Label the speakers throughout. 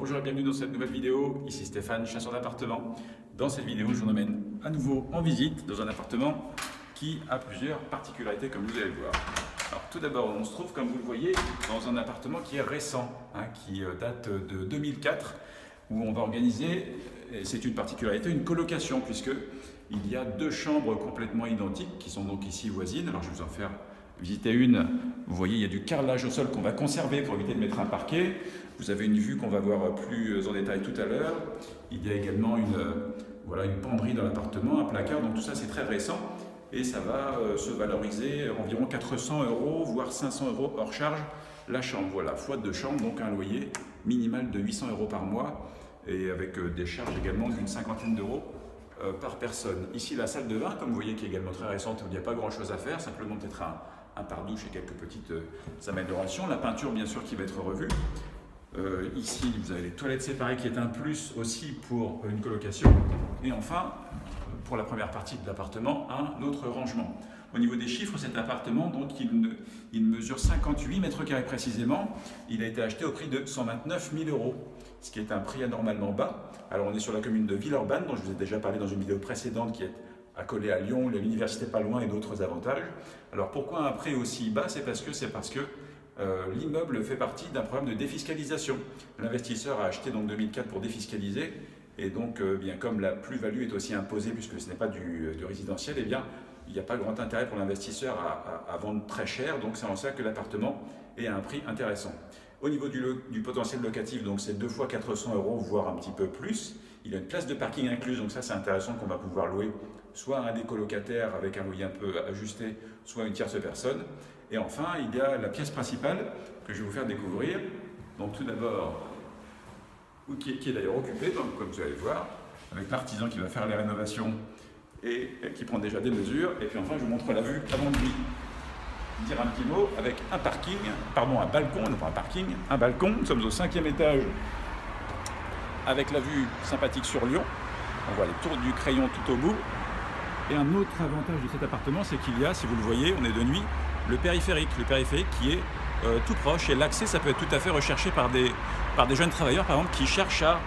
Speaker 1: Bonjour et bienvenue dans cette nouvelle vidéo, ici Stéphane, chasseur d'appartements. Dans cette vidéo, je vous emmène à nouveau en visite dans un appartement qui a plusieurs particularités comme vous allez le voir. Alors tout d'abord, on se trouve comme vous le voyez dans un appartement qui est récent, qui date de 2004, où on va organiser, et c'est une particularité, une colocation puisque il y a deux chambres complètement identiques qui sont donc ici voisines. Alors je vais vous en faire visiter une. Vous voyez, il y a du carrelage au sol qu'on va conserver pour éviter de mettre un parquet. Vous avez une vue qu'on va voir plus en détail tout à l'heure. Il y a également une penderie dans l'appartement, un placard, donc tout ça c'est très récent et ça va se valoriser environ 400 €, voire 500 € hors charge la chambre. Voilà, fois deux chambres, donc un loyer minimal de 800 € par mois et avec des charges également d'une cinquantaine d'euros par personne. Ici la salle de bain, comme vous voyez, qui est également très récente, où il n'y a pas grand chose à faire, simplement peut-être un pare-douche et quelques petites améliorations. La peinture bien sûr qui va être revue. Ici, vous avez les toilettes séparées qui est un plus aussi pour une colocation. Et enfin, pour la première partie de l'appartement, un autre rangement. Au niveau des chiffres, cet appartement, donc, il mesure 58 mètres carrés précisément. Il a été acheté au prix de 129 000 €, ce qui est un prix anormalement bas. Alors, on est sur la commune de Villeurbanne, dont je vous ai déjà parlé dans une vidéo précédente, qui est accolée à Lyon, l'université pas loin et d'autres avantages. Alors, pourquoi un prix aussi bas? C'est parce que l'immeuble fait partie d'un programme de défiscalisation. L'investisseur a acheté donc 2004 pour défiscaliser et donc bien comme la plus-value est aussi imposée puisque ce n'est pas du résidentiel, eh bien il n'y a pas grand intérêt pour l'investisseur à vendre très cher, donc c'est en ça que l'appartement est à un prix intéressant. Au niveau du potentiel locatif, donc c'est 2 fois 400 €, voire un petit peu plus. Il y a une place de parking incluse, donc ça c'est intéressant qu'on va pouvoir louer soit à un des colocataires avec un loyer un peu ajusté, soit à une tierce personne. Et enfin, il y a la pièce principale que je vais vous faire découvrir. Donc tout d'abord, qui est d'ailleurs occupée, donc, comme vous allez le voir, avec l'artisan qui va faire les rénovations et qui prend déjà des mesures. Et puis enfin, je vous montre la vue avant de lui dire un petit mot avec un balcon, non pas un parking, un balcon. Nous sommes au 5e étage avec la vue sympathique sur Lyon. On voit les tours du crayon tout au bout. Et un autre avantage de cet appartement, c'est qu'il y a, si vous le voyez, on est de nuit, le périphérique qui est tout proche. Et l'accès, ça peut être tout à fait recherché par des jeunes travailleurs, par exemple, qui cherchent à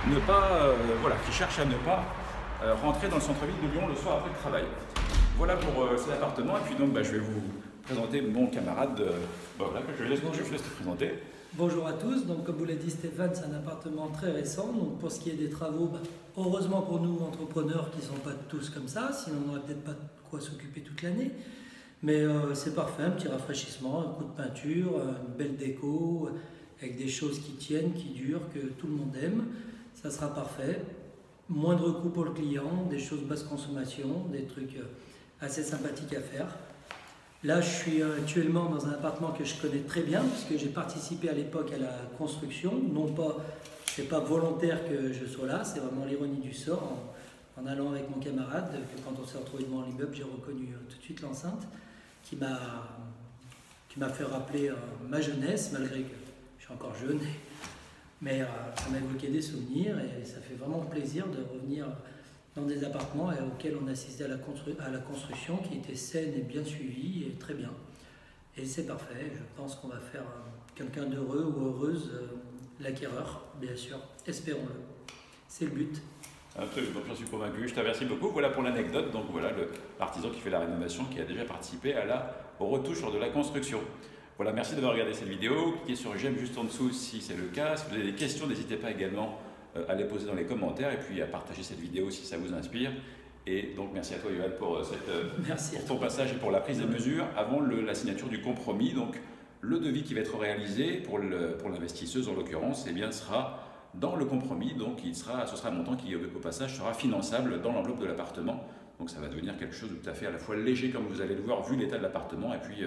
Speaker 1: ne pas, rentrer dans le centre-ville de Lyon le soir après le travail. Voilà pour cet appartement. Et puis donc, je vais vous présenter mon camarade. Je laisse te présenter.
Speaker 2: Bonjour à tous, donc comme vous l'a dit Stéphane, c'est un appartement très récent. Donc pour ce qui est des travaux, heureusement pour nous entrepreneurs qui ne sont pas tous comme ça, sinon on n'aurait peut-être pas de quoi s'occuper toute l'année. Mais c'est parfait, un petit rafraîchissement, un coup de peinture, une belle déco, avec des choses qui tiennent, qui durent, que tout le monde aime. Ça sera parfait. Moindre coût pour le client, des choses basse consommation, des trucs assez sympathiques à faire. Là, je suis actuellement dans un appartement que je connais très bien, puisque j'ai participé à l'époque à la construction. Non pas, c'est pas volontaire que je sois là, c'est vraiment l'ironie du sort. En allant avec mon camarade, que quand on s'est retrouvé devant l'immeuble, j'ai reconnu tout de suite l'enceinte, qui m'a fait rappeler ma jeunesse, malgré que je suis encore jeune. Mais ça m'a évoqué des souvenirs et ça fait vraiment plaisir de revenir dans des appartements auxquels on assistait à la construction, qui était saine et bien suivie et très bien. Et c'est parfait, je pense qu'on va faire quelqu'un d'heureux ou heureuse, l'acquéreur, bien sûr, espérons-le. C'est le but.
Speaker 1: Absolument, j'en suis convaincu. Je te remercie beaucoup. Voilà pour l'anecdote. Donc voilà l'artisan qui fait la rénovation, qui a déjà participé aux retouches lors de la construction. Voilà, merci d'avoir regardé cette vidéo. Cliquez sur j'aime juste en dessous si c'est le cas. Si vous avez des questions, n'hésitez pas également à les poser dans les commentaires et puis à partager cette vidéo si ça vous inspire. Et donc merci à toi Yoann pour ton passage et pour la prise de mesure avant la signature du compromis. Donc le devis qui va être réalisé pour l'investisseuse en l'occurrence, eh bien sera dans le compromis. Donc ce sera un montant qui au passage sera finançable dans l'enveloppe de l'appartement. Donc ça va devenir quelque chose de tout à fait à la fois léger comme vous allez le voir vu l'état de l'appartement et puis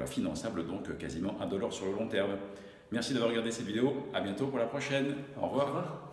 Speaker 1: finançable donc quasiment $1 sur le long terme. Merci d'avoir regardé cette vidéo. À bientôt pour la prochaine. Au revoir.